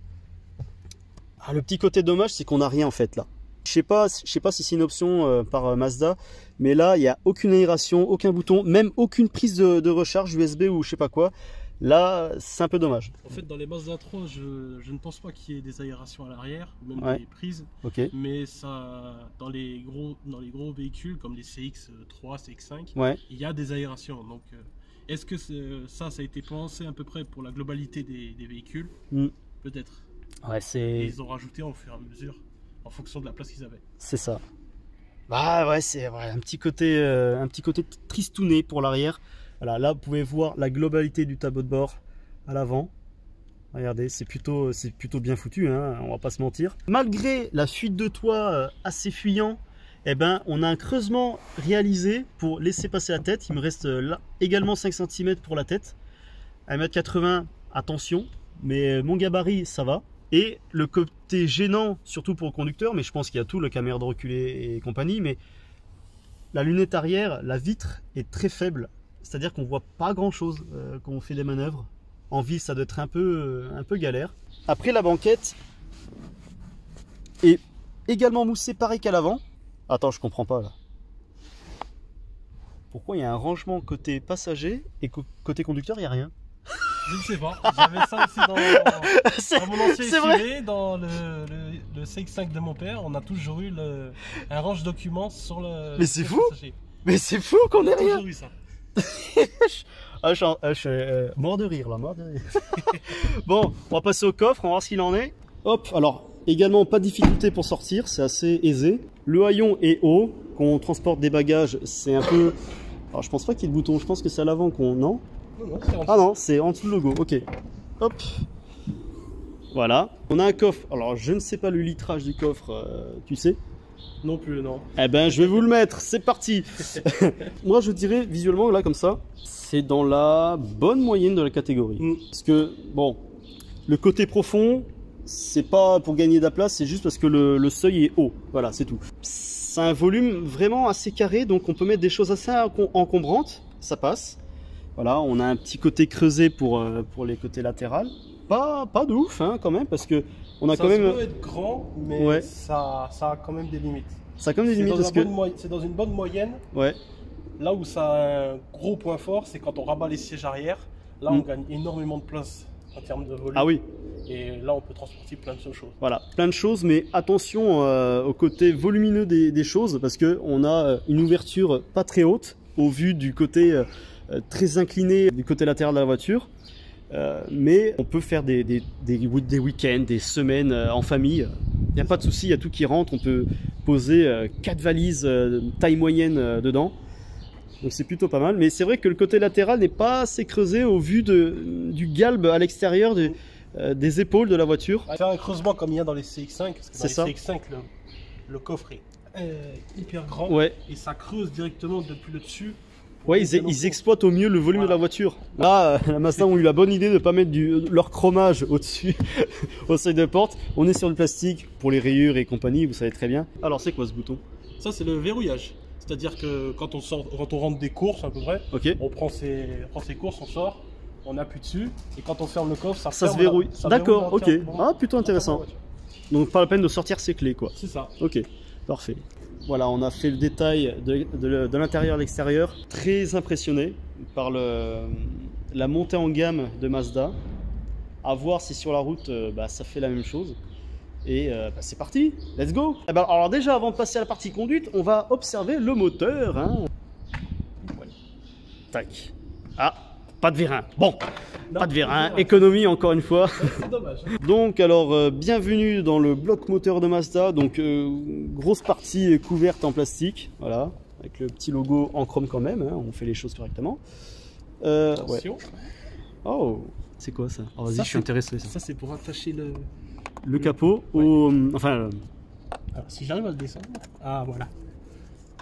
Ah, le petit côté dommage, c'est qu'on n'a rien en fait là. Je sais pas si c'est une option par Mazda, mais là, il n'y a aucune aération, aucun bouton, même aucune prise de recharge USB ou je sais pas quoi. Là, c'est un peu dommage. En fait, dans les Mazda 3, je ne pense pas qu'il y ait des aérations à l'arrière, même des prises. Okay. Mais ça, dans les gros véhicules comme les CX3, CX5, il y a des aérations. Donc, est-ce que ça a été pensé à peu près pour la globalité des véhicules? Peut-être. Ouais, ils ont rajouté au fur et à mesure, en fonction de la place qu'ils avaient. C'est ça. Bah ouais, c'est un petit côté tristouné pour l'arrière. Voilà, là vous pouvez voir la globalité du tableau de bord à l'avant. Regardez, c'est plutôt bien foutu, hein, on va pas se mentir. Malgré la fuite de toit assez fuyant, eh ben, on a un creusement réalisé pour laisser passer la tête. Il me reste là également 5 cm pour la tête. 1m80, attention, mais mon gabarit ça va. Et le côté gênant, surtout pour le conducteur, mais je pense qu'il y a tout, le caméra de reculer et compagnie, mais la lunette arrière, la vitre est très faible. C'est-à-dire qu'on voit pas grand-chose quand on fait des manœuvres. En ville, ça doit être un peu galère. Après, la banquette est également moussée pareil qu'à l'avant. Attends, je comprends pas là. Pourquoi il y a un rangement côté passager et côté conducteur, il n'y a rien? Je ne sais pas. J'avais ça aussi dans mon ancien SUV, dans le CX5 de mon père. On a toujours eu un range documents sur le. Mais c'est fou! Mais c'est fou qu'on ait rien! Toujours eu ça. Je suis mort de rire là, mort de rire. Bon, on va passer au coffre, on va voir ce qu'il en est. Hop, alors également pas de difficulté pour sortir, c'est assez aisé. Le haillon est haut, quand on transporte des bagages, c'est un peu. Alors je pense pas qu'il y ait de bouton, je pense que c'est à l'avant qu'on. Non, ah non, c'est en dessous le logo, ok. Hop. Voilà, on a un coffre. Alors je ne sais pas le litrage du coffre, tu sais? Non plus, non. Eh ben, je vais vous le mettre, c'est parti. Moi, je dirais visuellement, là, comme ça, c'est dans la bonne moyenne de la catégorie. Parce que, bon, le côté profond, c'est pas pour gagner de la place, c'est juste parce que le seuil est haut. Voilà, c'est tout. C'est un volume vraiment assez carré, donc on peut mettre des choses assez encombrantes, ça passe. Voilà, on a un petit côté creusé pour les côtés latérales. Pas de ouf, hein, quand même, parce que on a ça quand même. peut être grand, mais ça a quand même des limites. Ça a quand même des limites parce que c'est dans une bonne moyenne. Ouais. Là où ça a un gros point fort, c'est quand on rabat les sièges arrière. Là, on gagne énormément de place en termes de volume. Ah oui. Et là, on peut transporter plein de choses. Voilà, plein de choses, mais attention au côté volumineux des choses, parce qu'on a une ouverture pas très haute, au vu du côté très incliné du côté latéral de la voiture. Mais on peut faire des week-ends, des semaines en famille. Il n'y a pas de souci, il y a tout qui rentre. On peut poser 4 valises taille moyenne dedans. Donc c'est plutôt pas mal. Mais c'est vrai que le côté latéral n'est pas assez creusé au vu du galbe à l'extérieur des épaules de la voiture. Faire un creusement comme il y a dans les CX5, parce que dans les CX5, le coffre est hyper grand, ouais. Et ça creuse directement depuis le dessus. Ouais, ils exploitent au mieux le volume de la voiture. Là, la Mazda ont eu la bonne idée de ne pas mettre leur chromage au-dessus, au seuil de porte. On est sur le plastique pour les rayures et compagnie, vous savez très bien. Alors c'est quoi ce bouton? Ça c'est le verrouillage. C'est-à-dire que quand on rentre des courses à peu près, on prend ses courses, on sort. On appuie dessus et quand on ferme le coffre, ça se verrouille. D'accord, ok. Ah, plutôt intéressant. Donc pas la peine de sortir ses clés, quoi. C'est ça. Ok, parfait. Voilà, on a fait le détail de l'intérieur à l'extérieur. Très impressionné par la montée en gamme de Mazda. À voir si sur la route, ça fait la même chose. Et c'est parti, let's go. Alors déjà, avant de passer à la partie conduite, on va observer le moteur. Hein. Ouais. Tac. Ah, pas de vérin. Bon, non, pas de vérin. Économie encore une fois. C'est dommage. Donc alors, bienvenue dans le bloc moteur de Mazda. Donc grosse partie couverte en plastique, voilà, avec le petit logo en chrome quand même. Hein, on fait les choses correctement. Attention. Ouais. Oh, c'est quoi ça? Oh, vas-y, je suis intéressé. Ça c'est pour attacher le capot au... Enfin... Alors, si j'arrive à le descendre... Ah, voilà.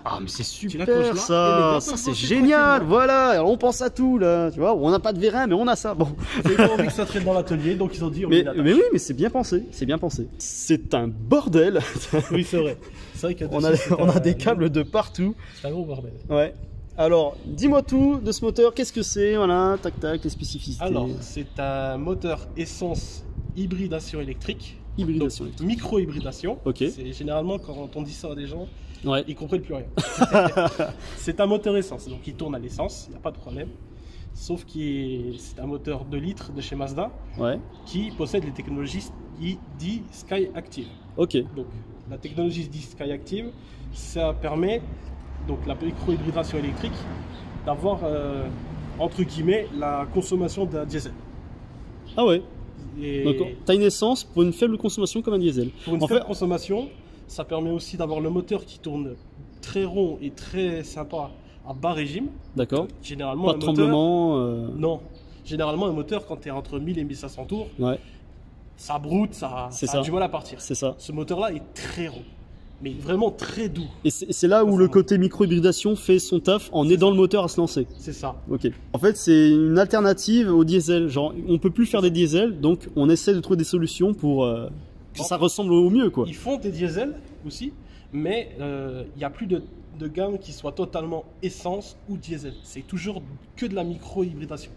Ah, mais c'est super ça! Ça, c'est génial! Voilà! Alors, on pense à tout, là. Tu vois, on n'a pas de vérin, mais on a ça. Bon. Ils ont envie que ça traîne dans l'atelier, donc ils ont dit... Mais oui, mais c'est bien pensé. C'est bien pensé. C'est un bordel! Oui, c'est vrai. C'est vrai on a des câbles de partout. C'est un gros bordel. Ouais. Alors, dis-moi tout de ce moteur. Qu'est-ce que c'est? Voilà, tac, tac, les spécificités. Alors, c'est un moteur essence hybridation électrique. Hybridation électrique. Micro-hybridation. Ok. C'est généralement quand on dit ça à des gens, ouais. Ils comprennent plus rien. C'est un moteur essence, donc il tourne à l'essence, il n'y a pas de problème. Sauf que c'est un moteur 2 litres de chez Mazda, ouais. Qui possède les technologies dit Sky Active. Ok. Donc la technologie dit Sky Active, ça permet, donc la micro-hybridation électrique, d'avoir entre guillemets la consommation d'un diesel. Ah ouais. Et donc tu as une essence pour une faible consommation comme un diesel. Pour une faible consommation, ça permet aussi d'avoir le moteur qui tourne très rond et très sympa à bas régime. D'accord. Généralement, pas de tremblement. Non. Généralement, un moteur, quand tu es entre 1000 et 1500 tours, ouais. Ça broute, ça a du mal à partir. C'est ça. Ce moteur-là est très rond, mais vraiment très doux. Et c'est là où le côté micro-hybridation fait son taf en aidant le moteur à se lancer. C'est ça. Ok. En fait, c'est une alternative au diesel. Genre, on peut plus faire des diesels, donc on essaie de trouver des solutions pour que ça ressemble au mieux, quoi. Ils font des diesels aussi, mais il n'y a plus de gamme qui soit totalement essence ou diesel. C'est toujours que de la micro-hybridation.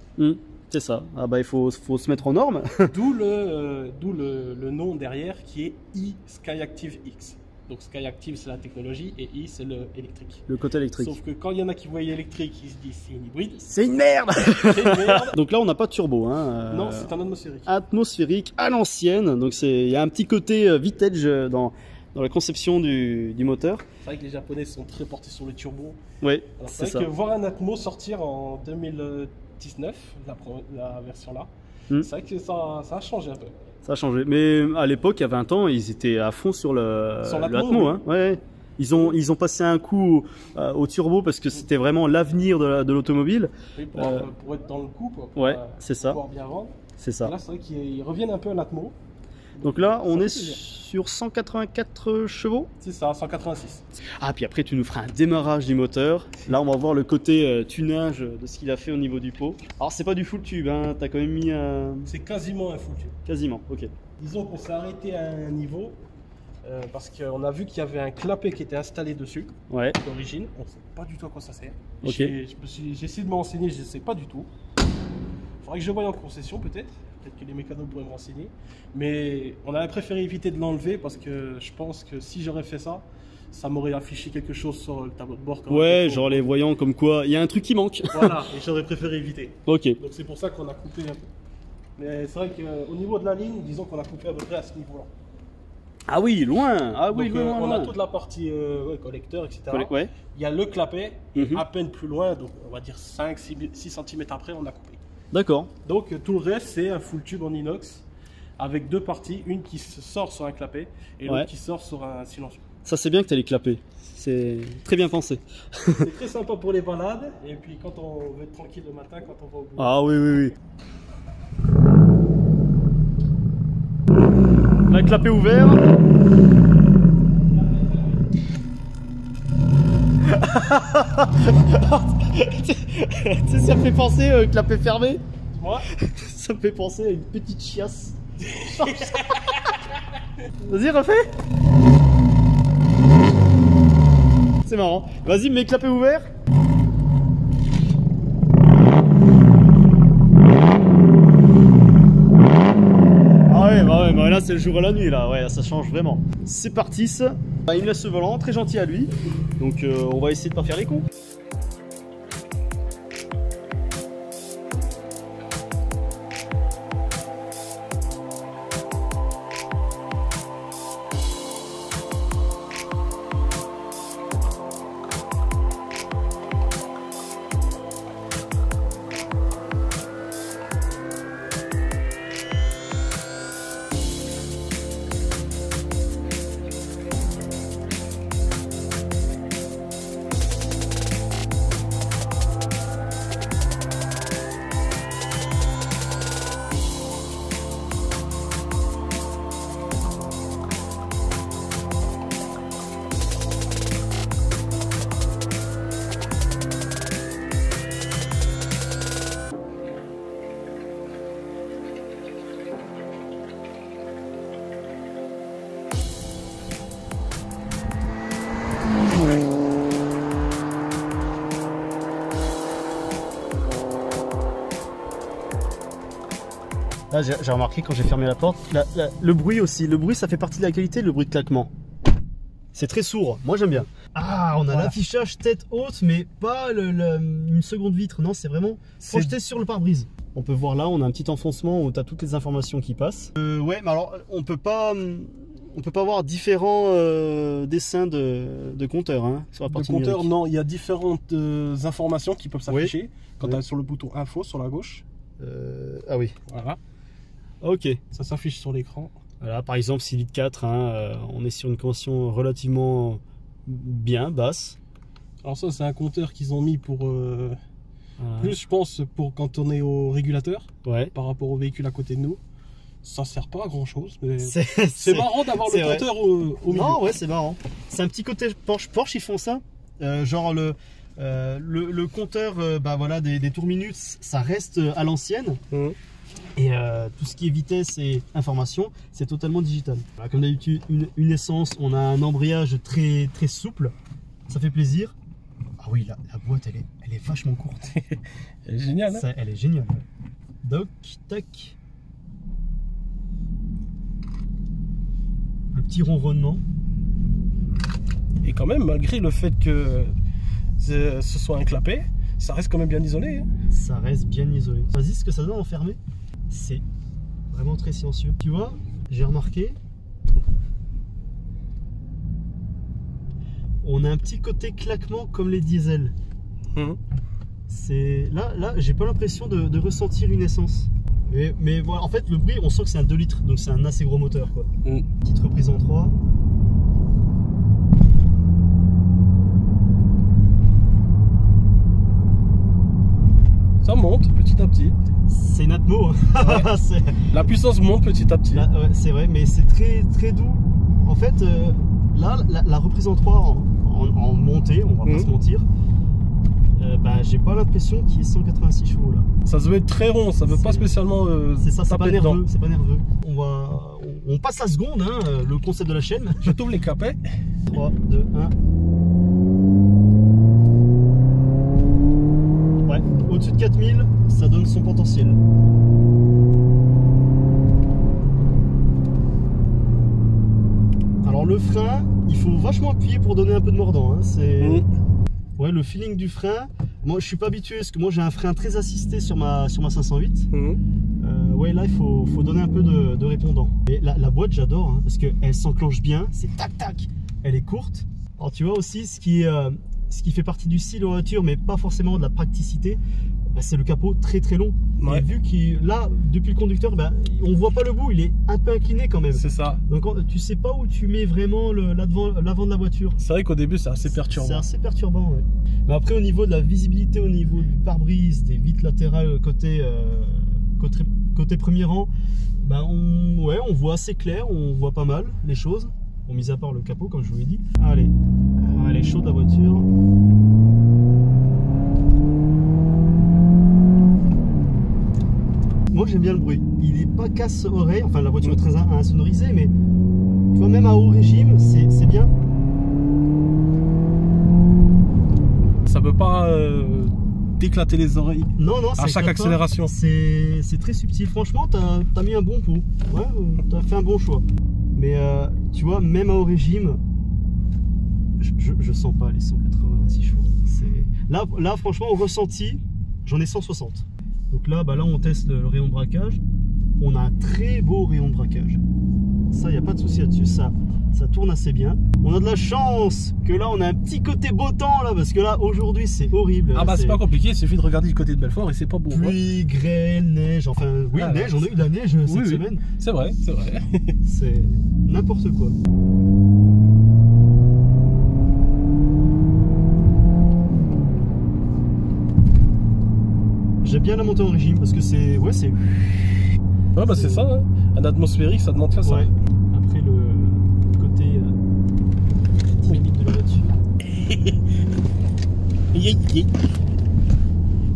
C'est ça. Ah bah il faut se mettre aux normes. D'où le nom derrière qui est e-Skyactiv X. Donc Skyactiv c'est la technologie et i c'est le électrique. Le côté électrique. Sauf que quand il y en a qui voient électrique, ils se disent c'est une hybride. C'est une merde. C'est une merde. Donc là on n'a pas de turbo. Hein, non, c'est un atmosphérique. Atmosphérique à l'ancienne. Donc il y a un petit côté vintage dans la conception du moteur. C'est vrai que les Japonais sont très portés sur le turbo. Oui, c'est vrai que voir un Atmo sortir en 2019, la version là, c'est vrai que ça a changé un peu. Ça a changé. Mais à l'époque, il y a 20 ans, ils étaient à fond sur l'Atmo. Hein. Ouais. Ils ont passé un coup au turbo parce que c'était vraiment l'avenir de l'automobile. Oui, pour être dans le coup, quoi, pour c'est ça. pouvoir bien vendre. C'est ça. Et là, c'est vrai qu'ils reviennent un peu à l'Atmo. Donc là, on est sur 184 chevaux. C'est ça, 186. Ah, puis après, tu nous feras un démarrage du moteur. Là, on va voir le côté tunage de ce qu'il a fait au niveau du pot. Alors, c'est pas du full tube, hein. T'as quand même mis un... C'est quasiment un full tube. Quasiment, ok. Disons qu'on s'est arrêté à un niveau parce qu'on a vu qu'il y avait un clapet qui était installé dessus. Ouais. D'origine. On ne sait pas du tout à quoi ça sert. Ok. J'ai essayé de me renseigner, je ne sais pas du tout. Il faudrait que je voie en concession peut-être. Peut-être que les mécanos pourraient me renseigner. Mais on avait préféré éviter de l'enlever parce que je pense que si j'aurais fait ça, ça m'aurait affiché quelque chose sur le tableau de bord. Ouais, genre les voyants comme quoi il y a un truc qui manque. Voilà, et j'aurais préféré éviter. Ok. Donc c'est pour ça qu'on a coupé un peu. Mais c'est vrai qu'au niveau de la ligne, disons qu'on a coupé à peu près à ce niveau-là. Ah oui, loin. Ah oui, donc, loin. On a toute la partie collecteur, etc. Ouais. Il y a le clapet, et à peine plus loin, donc on va dire 5-6 cm après, on a coupé. D'accord. Donc tout le reste, c'est un full tube en inox avec deux parties, une qui sort sur un clapet et l'autre qui sort sur un silencieux. Ça, c'est bien que tu as les clapets. C'est très bien pensé. C'est très sympa pour les balades et puis quand on veut être tranquille le matin, quand on va au boulot. Ah oui. La clapet ouvert. Tu sais, ça me fait penser clapet fermé. Moi, ça me fait penser à une petite chiasse. Vas-y, refais. C'est marrant. Vas-y, mets clapet ouvert. Ah ouais, là c'est le jour et la nuit là, ouais, ça change vraiment. C'est parti, il me laisse ce volant, très gentil à lui. Donc on va essayer de pas faire les cons. Là, j'ai remarqué quand j'ai fermé la porte, le bruit aussi, le bruit ça fait partie de la qualité, le bruit de claquement. C'est très sourd, moi j'aime bien. Ah, on a l'affichage tête haute, mais pas une seconde vitre, non, c'est vraiment projeté sur le pare-brise. On peut voir là, on a un petit enfoncement où tu as toutes les informations qui passent. Ouais, mais alors on peut pas voir différents dessins de compteurs hein, sur la partie numérique. Non, il y a différentes informations qui peuvent s'afficher quand tu es sur le bouton info sur la gauche. Ah oui. Voilà. Ok. Ça s'affiche sur l'écran. Voilà, par exemple, 6 litres 4, on est sur une consommation relativement bien basse. Alors ça, c'est un compteur qu'ils ont mis pour plus, je pense, pour quand on est au régulateur, par rapport au véhicule à côté de nous. Ça sert pas à grand chose, mais c'est marrant d'avoir le compteur au milieu. Non, ouais, c'est marrant. C'est un petit côté Porsche, ils font ça. Genre le compteur voilà, des tours minutes, ça reste à l'ancienne. Et tout ce qui est vitesse et information, c'est totalement digital. Voilà, comme d'habitude, une essence, on a un embrayage très souple. Ça fait plaisir. Ah oui, la boîte, elle est vachement courte. Elle est géniale. Hein, elle est géniale. Doc, tac. Le petit ronronnement. Et quand même, malgré le fait que ce soit un clapet, ça reste quand même bien isolé. Hein. Ça reste bien isolé. Vas-y, ce que ça donne enfermé, c'est vraiment très silencieux. Tu vois, j'ai remarqué, on a un petit côté claquement comme les diesels. C'est là, j'ai pas l'impression de ressentir une essence. Mais voilà, en fait, le bruit, on sent que c'est un 2 litres, donc c'est un assez gros moteur, quoi. Petite reprise en 3. Ça monte petit à petit. C'est une atmo. Ouais. La puissance monte petit à petit. Ouais, c'est vrai, mais c'est très doux. En fait, là, la reprise en 3 en montée, on va pas se mentir, j'ai pas l'impression qu'il y ait 186 chevaux là. Ça se veut être très rond, ça veut pas spécialement. C'est ça, c'est pas nerveux. C'est pas nerveux. On passe la seconde, hein, le concept de la chaîne. Je t'ouvre les clapets. 3, 2, 1. Ouais, au-dessus de 4000, ça donne son potentiel. Alors le frein, il faut vachement appuyer pour donner un peu de mordant. Hein. C'est ouais, le feeling du frein. Moi, je suis pas habitué parce que moi j'ai un frein très assisté sur ma 508. ouais, là il faut donner un peu de répondant. Et la boîte j'adore hein, parce qu'elle s'enclenche bien, c'est tac tac, elle est courte. Alors tu vois aussi ce qui fait partie du style de la voiture mais pas forcément de la praticité, bah, c'est le capot très très long. Ouais. Et vu qu'il là depuis le conducteur, bah, on voit pas le bout, il est un peu incliné quand même. C'est ça. Donc tu sais pas où tu mets vraiment l'avant de la voiture. C'est vrai qu'au début c'est assez perturbant. C'est assez perturbant, ouais. Mais après au niveau de la visibilité, au niveau du pare-brise, des vitres latérales côté premier rang, bah on voit assez clair, on voit pas mal les choses, bon, mis à part le capot comme je vous l'ai dit. Allez, elle est chaude la voiture. Moi j'aime bien le bruit, il est pas casse-oreille, enfin la voiture est très insonorisée, mais tu vois même à haut régime c'est bien. Ça peut pas d'éclater les oreilles. Non, à chaque accélération. C'est très subtil. Franchement, t'as mis un bon coup. Ouais, t'as fait un bon choix. Mais tu vois, même à haut régime, je sens pas les 186 chevaux. Là, franchement, au ressenti, j'en ai 160. Donc là, là, on teste le rayon de braquage. On a un très beau rayon de braquage. Ça, il n'y a pas de souci là-dessus. Ça tourne assez bien. On a de la chance que là on a un petit côté beau temps là, parce que là aujourd'hui c'est horrible. Ah bah c'est pas compliqué, il suffit de regarder du côté de Belfort et c'est pas beau. Pluie, grêle, neige, enfin oui, neige, on a eu de la neige cette semaine. C'est vrai, c'est vrai. C'est n'importe quoi. J'aime bien la montée en régime parce que c'est ouais bah c'est ça, hein. Un atmosphérique ça demande qu'à ça. Ouais. Après le côté dynamique de la voiture.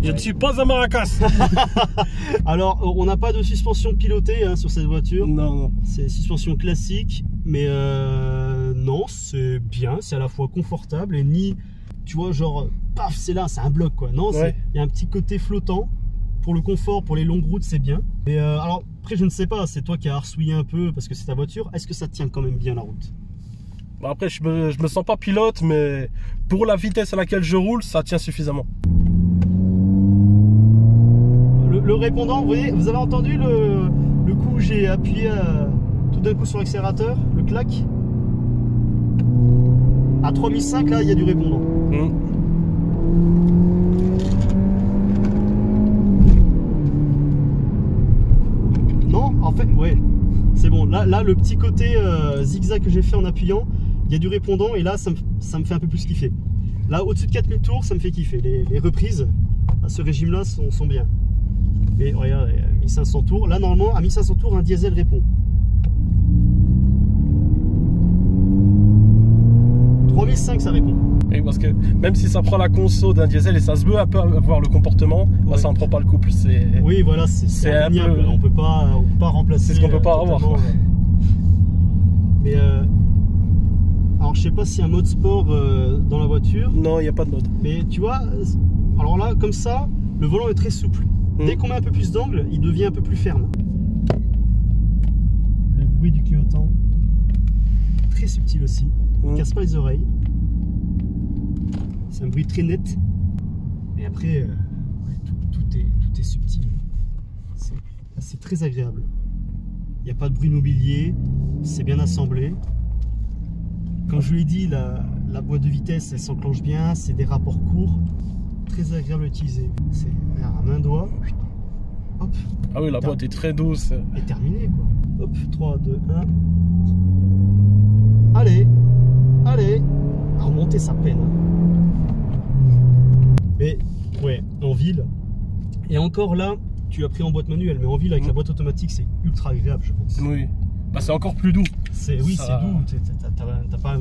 Je ne suis pas un maracas. Alors on n'a pas de suspension pilotée hein, sur cette voiture. Non. C'est suspension classique, mais non, c'est bien, c'est à la fois confortable et ni, tu vois, genre, paf, c'est là, c'est un bloc quoi. Non, il y a un petit côté flottant. Pour le confort, pour les longues routes, c'est bien. Mais alors, après, je ne sais pas, c'est toi qui as arsouillé un peu parce que c'est ta voiture. Est-ce que ça tient quand même bien la route? Bah après, je me sens pas pilote, mais pour la vitesse à laquelle je roule, ça tient suffisamment. Le répondant, vous voyez, vous avez entendu le coup où j'ai appuyé tout d'un coup sur l'accélérateur, le clac. À 3005, là, il y a du répondant. En fait, ouais, c'est bon. Là, le petit côté zigzag que j'ai fait en appuyant, il y a du répondant et là, ça me fait un peu plus kiffer. Là, au-dessus de 4000 tours, ça me fait kiffer. Les reprises à ce régime-là sont bien. Et regarde, 1500 tours. Là, normalement, à 1500 tours, un diesel répond. 3005, ça répond. Oui, parce que même si ça prend la conso d'un diesel et ça se veut un peu avoir le comportement, bah, ça en prend pas le coup. Oui, voilà, c'est indéniable. On peut pas remplacer. C'est ce qu'on peut pas avoir. Quoi. Mais alors, je sais pas s'il y a un mode sport dans la voiture. Non, il n'y a pas de mode. Mais tu vois, alors là, comme ça, le volant est très souple. Dès qu'on met un peu plus d'angle, il devient un peu plus ferme. Le bruit du clignotant, très subtil aussi. Il casse pas les oreilles. C'est un bruit très net. Et après, tout est subtil. C'est très agréable. Il n'y a pas de bruit mobilier. C'est bien assemblé. Comme je vous l'ai dit, la boîte de vitesse, elle s'enclenche bien. C'est des rapports courts. Très agréable à utiliser. C'est à main doigt. Hop. Ah oui, la boîte est très douce. Et terminé quoi. Hop, 3, 2, 1. Allez. À remonter sa peine. Mais ouais, en ville. Et encore là, tu l'as pris en boîte manuelle, mais en ville avec la boîte automatique, c'est ultra agréable, je pense. Oui. Bah c'est encore plus doux. Oui, c'est doux. T'as pas à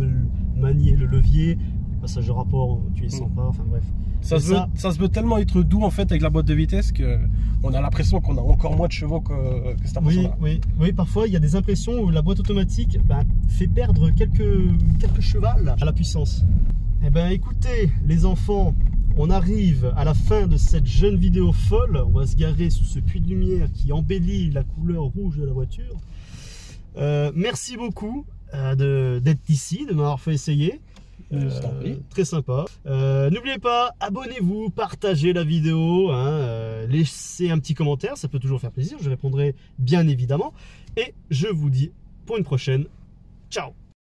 manier le levier, le passage de rapport, tu les sens pas. Enfin bref. Ça se veut tellement être doux en fait avec la boîte de vitesse que on a l'impression qu'on a encore moins de chevaux que cette impression-là. Oui, parfois il y a des impressions où la boîte automatique fait perdre quelques chevals à la puissance. Eh ben écoutez les enfants, on arrive à la fin de cette jeune vidéo folle. On va se garer sous ce puits de lumière qui embellit la couleur rouge de la voiture. Merci beaucoup d'être ici, de m'avoir fait essayer. Très sympa. N'oubliez pas, abonnez-vous, partagez la vidéo, hein, laissez un petit commentaire, ça peut toujours faire plaisir, je répondrai bien évidemment. Et je vous dis pour une prochaine. Ciao!